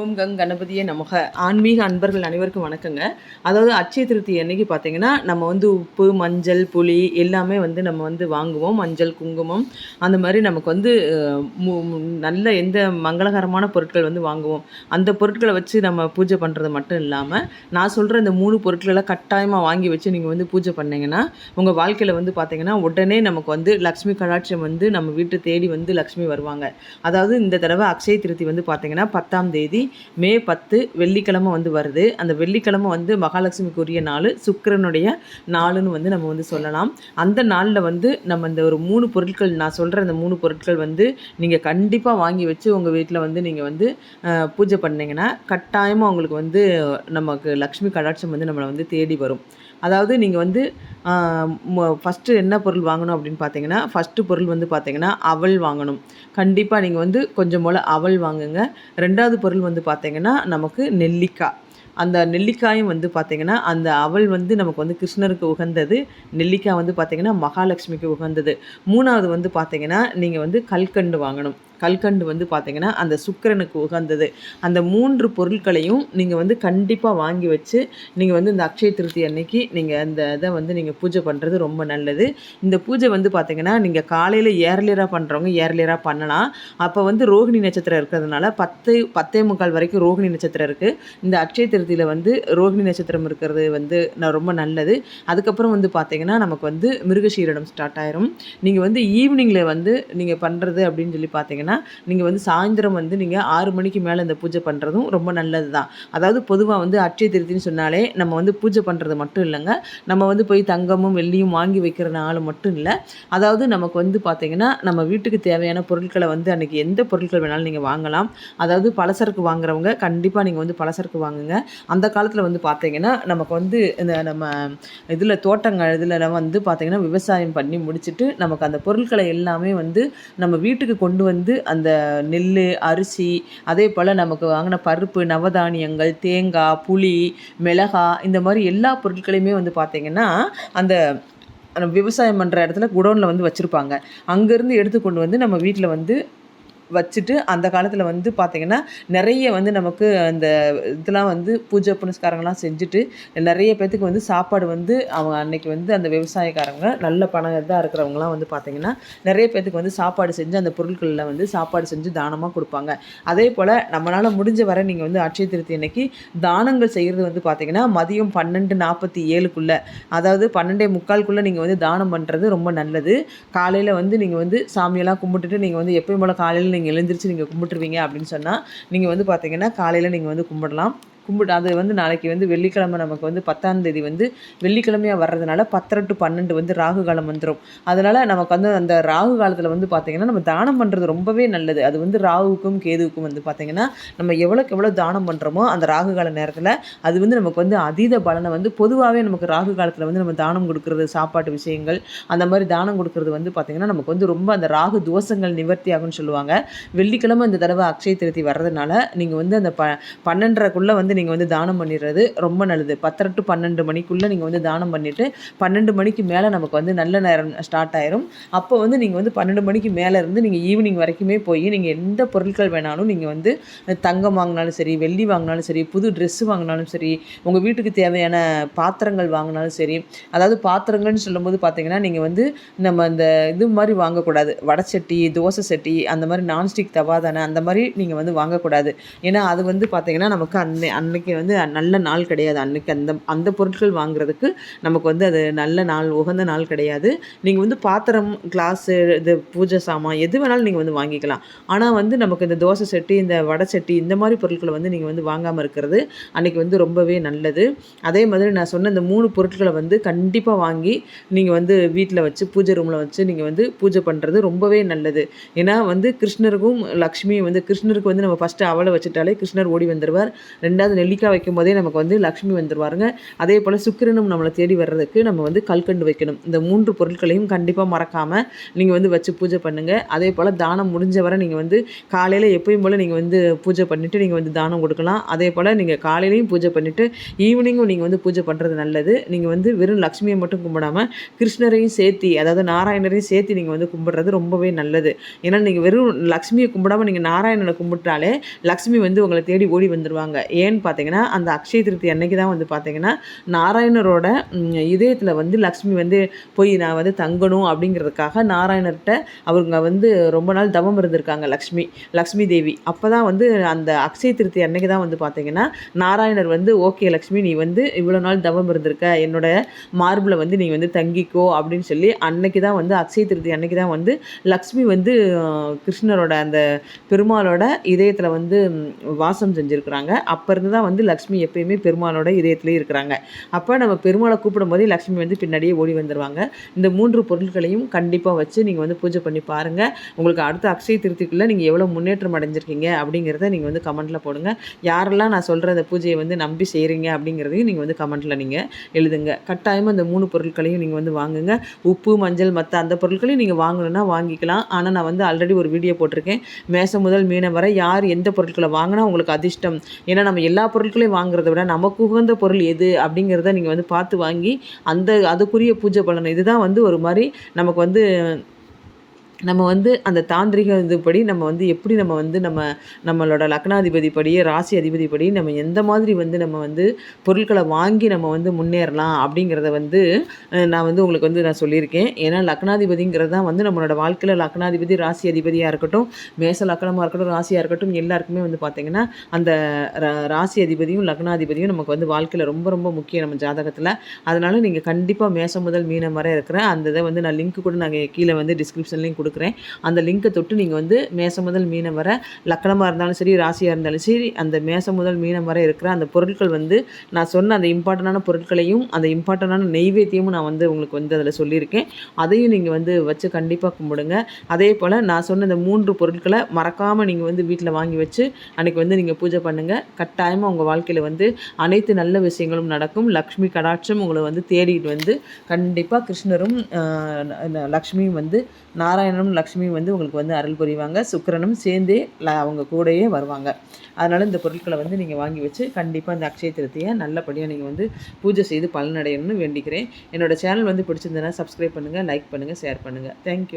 ஓம் கங் கணபதியே நமக. ஆன்மீக அன்பர்கள் அனைவருக்கும் வணக்கங்க. அதாவது அட்சய திருத்தி அன்னைக்கு பார்த்தீங்கன்னா நம்ம வந்து உப்பு, மஞ்சள், புளி எல்லாமே வந்து நம்ம வந்து வாங்குவோம். மஞ்சள், குங்குமம் அந்த மாதிரி நமக்கு வந்து நல்ல எந்த மங்களகரமான பொருட்கள் வந்து வாங்குவோம். அந்த பொருட்களை வச்சு நம்ம பூஜை பண்ணுறது மட்டும் இல்லாமல் நான் சொல்கிற இந்த 3 பொருட்களை கட்டாயமாக வாங்கி வச்சு நீங்கள் வந்து பூஜை பண்ணிங்கன்னா உங்கள் வாழ்க்கையில் வந்து பார்த்தீங்கன்னா உடனே நமக்கு வந்து லக்ஷ்மி கடாட்சம் வந்து நம்ம வீட்டை தேடி வந்து லக்ஷ்மி வருவாங்க. அதாவது இந்த தடவை அக்ஷய திருத்தி வந்து பார்த்தீங்கன்னா 10ஆம் தேதி மே 10 வெள்ளிக்கிழமை வந்து வருது. அந்த வெள்ளிக்கிழமை வந்து மகாலட்சுமிக்குரிய நாள், சுக்கிரனுடைய நாளுன்னு வந்து நம்ம வந்து சொல்லலாம். அந்த நாளில் வந்து நம்ம இந்த ஒரு 3 பொருட்கள் நான் சொல்கிற அந்த 3 பொருட்கள் வந்து நீங்கள் கண்டிப்பாக வாங்கி வச்சு உங்கள் வீட்டில் வந்து நீங்கள் வந்து பூஜை பண்ணிங்கன்னா கட்டாயமாக உங்களுக்கு வந்து நமக்கு லக்ஷ்மி கடாட்சம் வந்து நம்மளை வந்து தேடி வரும். அதாவது நீங்கள் வந்து ஃபஸ்ட்டு என்ன பொருள் வாங்கணும் அப்படின்னு பார்த்தீங்கன்னா, ஃபஸ்ட்டு பொருள் வந்து பார்த்தீங்கன்னா அவல் வாங்கணும். கண்டிப்பாக நீங்கள் வந்து கொஞ்சம் போல் அவல் வாங்குங்க. 2வது பொருள் வந்து பார்த்தீங்கன்னா நமக்கு நெல்லிக்காய். அந்த நெல்லிக்காயும் வந்து பார்த்திங்கன்னா அந்த அவல் வந்து நமக்கு வந்து கிருஷ்ணருக்கு உகந்தது, நெல்லிக்காய் வந்து பார்த்திங்கன்னா மகாலட்சுமிக்கு உகந்தது. 3வது வந்து பார்த்திங்கன்னா நீங்கள் வந்து கல்கண்டு வாங்கணும். கல்கண்டு வந்து பார்த்திங்கன்னா அந்த சுக்கிரனுக்கு உகந்தது. அந்த 3 பொருட்களையும் நீங்கள் வந்து கண்டிப்பாக வாங்கி வச்சு நீங்கள் வந்து இந்த அக்ஷய திருத்தி அன்னைக்கு நீங்கள் அந்த இதை வந்து நீங்கள் பூஜை பண்ணுறது ரொம்ப நல்லது. இந்த பூஜை வந்து பார்த்திங்கன்னா நீங்கள் காலையில் ஏர்லியராக பண்ணுறவங்க ஏர்லியராக பண்ணலாம். அப்போ வந்து ரோகிணி நட்சத்திரம் இருக்கிறதுனால 10:45 வரைக்கும் ரோகிணி நட்சத்திரம் இருக்குது. இந்த அக்ஷய திருத்தியில் வந்து ரோகிணி நட்சத்திரம் இருக்கிறது வந்து ரொம்ப நல்லது. அதுக்கப்புறம் வந்து பார்த்திங்கன்னா நமக்கு வந்து மிருகசீரிடம் ஸ்டார்ட் ஆயிரும். நீங்கள் வந்து ஈவினிங்கில் வந்து நீங்கள் பண்ணுறது அப்படின்னு சொல்லி பார்த்தீங்கன்னா நீங்கள் வந்து சாயந்தரம் வந்து நீங்கள் 6 மணிக்கு மேலே இந்த பூஜை பண்ணுறதும் ரொம்ப நல்லது தான். அதாவது பொதுவாக வந்து அட்சய திருத்தின்னு சொன்னாலே நம்ம வந்து பூஜை பண்ணுறது மட்டும் இல்லைங்க, நம்ம வந்து போய் தங்கமும் வெள்ளியும் வாங்கி வைக்கிறனால மட்டும் இல்லை. அதாவது நமக்கு வந்து பார்த்திங்கன்னா நம்ம வீட்டுக்கு தேவையான பொருட்களை வந்து அன்றைக்கி எந்த பொருட்கள் வேணாலும் நீங்கள் வாங்கலாம். அதாவது பலசரக்கு வாங்குறவங்க கண்டிப்பாக நீங்கள் வந்து பலசரக்கு வாங்குங்க. அந்த காலத்தில் வந்து பார்த்திங்கன்னா நமக்கு வந்து இந்த நம்ம இதில் தோட்டங்கள் இதில் வந்து பார்த்திங்கன்னா விவசாயம் பண்ணி முடிச்சுட்டு நமக்கு அந்த பொருட்களை எல்லாமே வந்து நம்ம வீட்டுக்கு கொண்டு வந்து அந்த நெல், அரிசி, அதே போல் நமக்கு வாங்கின பருப்பு, நவதானியங்கள், தேங்காய், புளி, மிளகாய் இந்த மாதிரி எல்லா பொருட்களையுமே வந்து பார்த்திங்கன்னா அந்த விவசாயம் பண்ணுற இடத்துல குடோனில் வந்து வச்சுருப்பாங்க. அங்கேருந்து எடுத்து கொண்டு வந்து நம்ம வீட்டில் வந்து வச்சுட்டு அந்த காலத்தில் வந்து பார்த்திங்கன்னா நிறைய வந்து நமக்கு அந்த இதெல்லாம் வந்து பூஜை புனஸ்காரங்கள்லாம் செஞ்சுட்டு நிறைய பேர்த்துக்கு வந்து சாப்பாடு வந்து அவங்க அன்னைக்கு வந்து அந்த விவசாயக்காரங்க நல்ல பணம் இதாக இருக்கிறவங்களாம் வந்து பார்த்திங்கன்னா நிறைய பேர்த்துக்கு வந்து சாப்பாடு செஞ்சு அந்த பொருட்களில் வந்து சாப்பாடு செஞ்சு தானமாக கொடுப்பாங்க. அதே போல் நம்மளால் முடிஞ்ச வரை நீங்கள் வந்து அட்சய திருத்தி அன்னைக்கு தானங்கள் செய்கிறது வந்து பார்த்திங்கன்னா மதியம் 12:47 அதாவது 12:45 நீங்கள் வந்து தானம் பண்ணுறது ரொம்ப நல்லது. காலையில் வந்து நீங்கள் வந்து சாமியெல்லாம் கும்பிட்டுட்டு நீங்கள் வந்து எப்பயும் போல் காலையில் நீங்கள் எழுந்திரிச்சு நீங்கள் கும்பிட்டுருவீங்க அப்படின்னு சொன்னால் நீங்கள் வந்து பார்த்தீங்கன்னா காலையில் நீங்கள் வந்து கும்பிடலாம். அது வந்து நாளைக்கு வந்து வெள்ளிக்கிழமை நமக்கு வந்து 10ஆம் தேதி வந்து வெள்ளிக்கிழமையாக வர்றதுனால 10 to 12 வந்து ராகு காலம் வந்துடும். அதனால் நமக்கு வந்து அந்த ராகு காலத்தில் வந்து பார்த்திங்கன்னா நம்ம தானம் பண்ணுறது ரொம்பவே நல்லது. அது வந்து ராகுவுக்கும் கேதுவுக்கும் வந்து பார்த்திங்கன்னா நம்ம எவ்வளோக்கு எவ்வளோ தானம் பண்ணுறோமோ அந்த ராகு கால நேரத்தில் அது வந்து நமக்கு வந்து அதீத பலனை வந்து பொதுவாகவே நமக்கு ராகு காலத்தில் வந்து நம்ம தானம் கொடுக்குறது சாப்பாட்டு விஷயங்கள் அந்த மாதிரி தானம் கொடுக்குறது வந்து பார்த்திங்கன்னா நமக்கு வந்து ரொம்ப அந்த ராகு தோஷங்கள் நிவர்த்தி ஆகும்னு சொல்லுவாங்க. வெள்ளிக்கிழமை இந்த தடவை அக்ஷய திருத்தி வர்றதுனால நீங்கள் வந்து அந்த 12:30 வந்து நீங்கள் வந்து தானம் பண்ணிடுறது ரொம்ப நல்லது. 10 to 12 மணிக்குள்ளே நீங்கள் வந்து தானம் பண்ணிவிட்டு 12 மணிக்கு மேலே நமக்கு வந்து நல்ல நேரம் ஸ்டார்ட் ஆயிரும். அப்போ வந்து நீங்கள் வந்து 12 மணிக்கு மேலே இருந்து நீங்கள் ஈவினிங் வரைக்குமே போய் நீங்கள் எந்த பொருட்கள் வேணாலும் நீங்கள் வந்து தங்கம் வாங்கினாலும் சரி, வெள்ளி வாங்கினாலும் சரி, புது ட்ரெஸ்ஸு வாங்கினாலும் சரி, உங்கள் வீட்டுக்கு தேவையான பாத்திரங்கள் வாங்கினாலும் சரி. அதாவது பாத்திரங்கள்னு சொல்லும்போது பார்த்தீங்கன்னா நீங்கள் வந்து நம்ம இந்த இது மாதிரி வாங்கக்கூடாது. வடச்சட்டி, தோசை சட்டி அந்த மாதிரி நான்ஸ்டிக் தவா தானே அந்த மாதிரி நீங்கள் வந்து வாங்கக்கூடாது. ஏன்னா அது வந்து பார்த்திங்கன்னா நமக்கு அன்னைக்கு வந்து நல்ல நாள் கிடையாது. அன்றைக்கி அந்த பொருட்கள் வாங்குறதுக்கு நமக்கு வந்து அது நல்ல நாள் உகந்த நாள் கிடையாது. நீங்கள் வந்து பாத்திரம், கிளாஸு, இது பூஜை சாமான் எது வேணாலும் நீங்கள் வந்து வாங்கிக்கலாம். ஆனால் வந்து நமக்கு இந்த தோசை சட்டி, இந்த வடை சட்டி இந்த மாதிரி பொருட்களை வந்து நீங்கள் வந்து வாங்காமல் இருக்கிறது அன்றைக்கி வந்து ரொம்பவே நல்லது. அதே மாதிரி நான் சொன்ன இந்த 3 பொருட்களை வந்து கண்டிப்பாக வாங்கி நீங்கள் வந்து வீட்டில் வச்சு பூஜை ரூமில் வச்சு நீங்கள் வந்து பூஜை பண்ணுறது ரொம்பவே நல்லது. ஏன்னா வந்து கிருஷ்ணருக்கும் லக்ஷ்மி வந்து கிருஷ்ணருக்கு வந்து நம்ம ஃபஸ்ட்டு அவளை வச்சுட்டாலே கிருஷ்ணர் ஓடி வந்துடுவார். 2வது வந்து நெல்லிக்காய் வைக்கும் போதே நமக்கு வந்து லக்ஷ்மி வந்துருவாருங்க. அதே போல் சுக்கிரனும் நம்மளை தேடி வர்றதுக்கு நம்ம வந்து கல்கண்டு வைக்கணும். இந்த 3 பொருட்களையும் கண்டிப்பாக மறக்காமல் நீங்கள் வந்து வச்சு பூஜை பண்ணுங்கள். அதே போல் தானம் முடிஞ்ச வரை நீங்கள் வந்து காலையில் எப்பயும் போல் நீங்கள் வந்து பூஜை பண்ணிவிட்டு நீங்கள் வந்து தானம் கொடுக்கலாம். அதே போல் நீங்கள் காலையிலையும் பூஜை பண்ணிவிட்டு ஈவினிங்கும் நீங்கள் வந்து பூஜை பண்ணுறது நல்லது. நீங்கள் வந்து வெறும் லக்ஷ்மியை மட்டும் கும்பிடாமல் கிருஷ்ணரையும் சேர்த்தி, அதாவது நாராயணரையும் சேர்த்து நீங்கள் வந்து கும்பிட்றது ரொம்பவே நல்லது. ஏன்னா நீங்கள் வெறும் லக்ஷ்மியை கும்பிடாமல் நீங்கள் நாராயணனை கும்பிட்டாலே லக்ஷ்மி வந்து உங்களை தேடி ஓடி வந்துடுவாங்க. ஏன்னு பார்த்தீங்கன்னா அந்த அக்ஷய திருத்தி அன்னைக்கு தான் வந்து பார்த்தீங்கன்னா நாராயணரோட இதயத்தில் வந்து லக்ஷ்மி வந்து போய் நான் வந்து தங்கணும் அப்படிங்கிறதுக்காக நாராயணர்கிட்ட அவங்க வந்து ரொம்ப நாள் தவம் இருந்திருக்காங்க லக்ஷ்மி தேவி. அப்போ தான் வந்து அந்த அக்ஷய திருத்தி அன்னைக்கு தான் வந்து பார்த்தீங்கன்னா நாராயணர் வந்து ஓகே லக்ஷ்மி நீ வந்து இவ்வளோ நாள் தவம் இருந்திருக்க, என்னோட மார்பில் வந்து நீ வந்து தங்கிக்கோ அப்படின்னு சொல்லி அன்னைக்கு தான் வந்து அக்ஷய திருத்தி அன்னைக்கு தான் வந்து லக்ஷ்மி வந்து கிருஷ்ணரோட அந்த பெருமாளோட இதயத்தில் வந்து வாசம் செஞ்சுருக்குறாங்க. அப்போ இருந்து தான் வந்து லக்ஷ்மி எப்பயுமே பெருமாளோட இதயத்துலேயே இருக்கிறாங்க. அப்போ நம்ம பெருமாளை கூப்பிடும் போதே லக்ஷ்மி வந்து பின்னாடியே ஓடி வந்துடுவாங்க. இந்த 3 பொருட்களையும் கண்டிப்பாக வச்சு நீங்கள் வந்து பூஜை பண்ணி பாருங்கள். உங்களுக்கு அடுத்த அக்ஷய திருத்திக்குள்ளே நீங்கள் எவ்வளோ முன்னேற்றம் அடைஞ்சிருக்கீங்க அப்படிங்கிறத நீங்கள் வந்து கமெண்ட்டில் போடுங்க. யாரெல்லாம் நான் சொல்கிற அந்த பூஜையை வந்து நம்பி செய்கிறீங்க அப்படிங்கிறதையும் நீங்கள் வந்து கமெண்ட்டில் நீங்கள் எழுதுங்க. கட்டாயமாக இந்த 3 பொருட்களையும் நீங்கள் வந்து வாங்குங்க. உப்பு, மஞ்சள், மற்ற அந்த பொருட்களையும் நீங்கள் வாங்கணுன்னா வாங்கிக்கலாம். ஆனால் நான் வந்து ஆல்ரெடி ஒரு வீடியோ போட்டிருக்கேன். மேசம் முதல் மீனம் வரை யார் எந்த பொருட்களை வாங்கினா உங்களுக்கு அதிர்ஷ்டம். ஏன்னா நம்ம எல்லா பொருட்களையும் வாங்குறத விட நமக்கு உகந்த பொருள் எது அப்படிங்கிறத நீங்கள் வந்து பார்த்து வாங்கி அதுக்குரிய பூஜை பண்ணணும். இதுதான் வந்து ஒரு மாதிரி நமக்கு வந்து நம்ம வந்து அந்த தாந்திரிக இதுபடி நம்ம வந்து எப்படி நம்ம வந்து நம்மளோட லக்னாதிபதி படியே ராசி அதிபதி படி நம்ம எந்த மாதிரி வந்து நம்ம வந்து பொருட்களை வாங்கி நம்ம வந்து முன்னேறலாம் அப்படிங்கிறத வந்து நான் வந்து உங்களுக்கு வந்து நான் சொல்லியிருக்கேன். ஏன்னா லக்னாதிபதிங்கிறது தான் வந்து நம்மளோட வாழ்க்கையில் லக்னாதிபதி ராசி அதிபதியாக இருக்கட்டும், மேச லக்னமாக இருக்கட்டும், ராசியாக இருக்கட்டும், எல்லாருக்குமே வந்து பார்த்திங்கன்னா அந்த ராசி அதிபதியும் லக்னாதிபதியும் நமக்கு வந்து வாழ்க்கையில் ரொம்ப ரொம்ப முக்கியம் நம்ம ஜாதகத்தில். அதனால் நீங்கள் கண்டிப்பாக மேசம் முதல் மீனம் வரை இருக்கிற அந்த இதை வந்து நான் லிங்க் கூட நாங்கள் கீழே வந்து டிஸ்கிரிப்ஷன்லேயும் கொடுக்குறேன். அந்த லிங்கை தொட்டு நீங்கள் வந்து மேசம் முதல் மீனம் வரை லக்னமாக இருந்தாலும் சரி, ராசியாக இருந்தாலும் சரி, அந்த மேசம் முதல் மீனம் வரை இருக்கிற அந்த பொருட்கள் வந்து நான் சொன்ன அந்த இம்பார்ட்டண்டான பொருட்களையும் அந்த இம்பார்ட்டண்டான நெய்வேத்தியமும் நான் வந்து உங்களுக்கு வந்து அதில் சொல்லியிருக்கேன். அதையும் நீங்கள் வந்து வச்சு கண்டிப்பாக கும்பிடுங்க. அதே போல் நான் சொன்ன இந்த 3 பொருட்களை மறக்காமல் நீங்கள் வந்து வீட்டில் வாங்கி வச்சு அன்றைக்கி வந்து நீங்கள் பூஜை பண்ணுங்கள். கட்டாயமாக உங்கள் வாழ்க்கையில் வந்து அனைத்து நல்ல விஷயங்களும் நடக்கும். லக்ஷ்மி கடாட்சம் உங்களை வந்து தேடிட்டு வந்து கண்டிப்பாக கிருஷ்ணரும் லக்ஷ்மியும் வந்து நாராயணனும் லக்ஷ்மியும் வந்து உங்களுக்கு வந்து அருள் புரிவாங்க. சுக்கிரனும் சேர்ந்தே அவங்க கூடயே வருவாங்க. அதனால் இந்த பொருட்களை வந்து நீங்கள் வாங்கி வச்சு கண்டிப்பாக இந்த அக்ஷய திருத்தியை நல்லபடியாக நீங்கள் வந்து பூஜை செய்து பலனடையணும்னு வேண்டிக்கிறேன். என்னோடய சேனல் வந்து பிடிச்சிருந்ததுன்னா சப்ஸ்கிரைப் பண்ணுங்கள், லைக் பண்ணுங்கள், ஷேர் பண்ணுங்கள். தேங்க்யூ.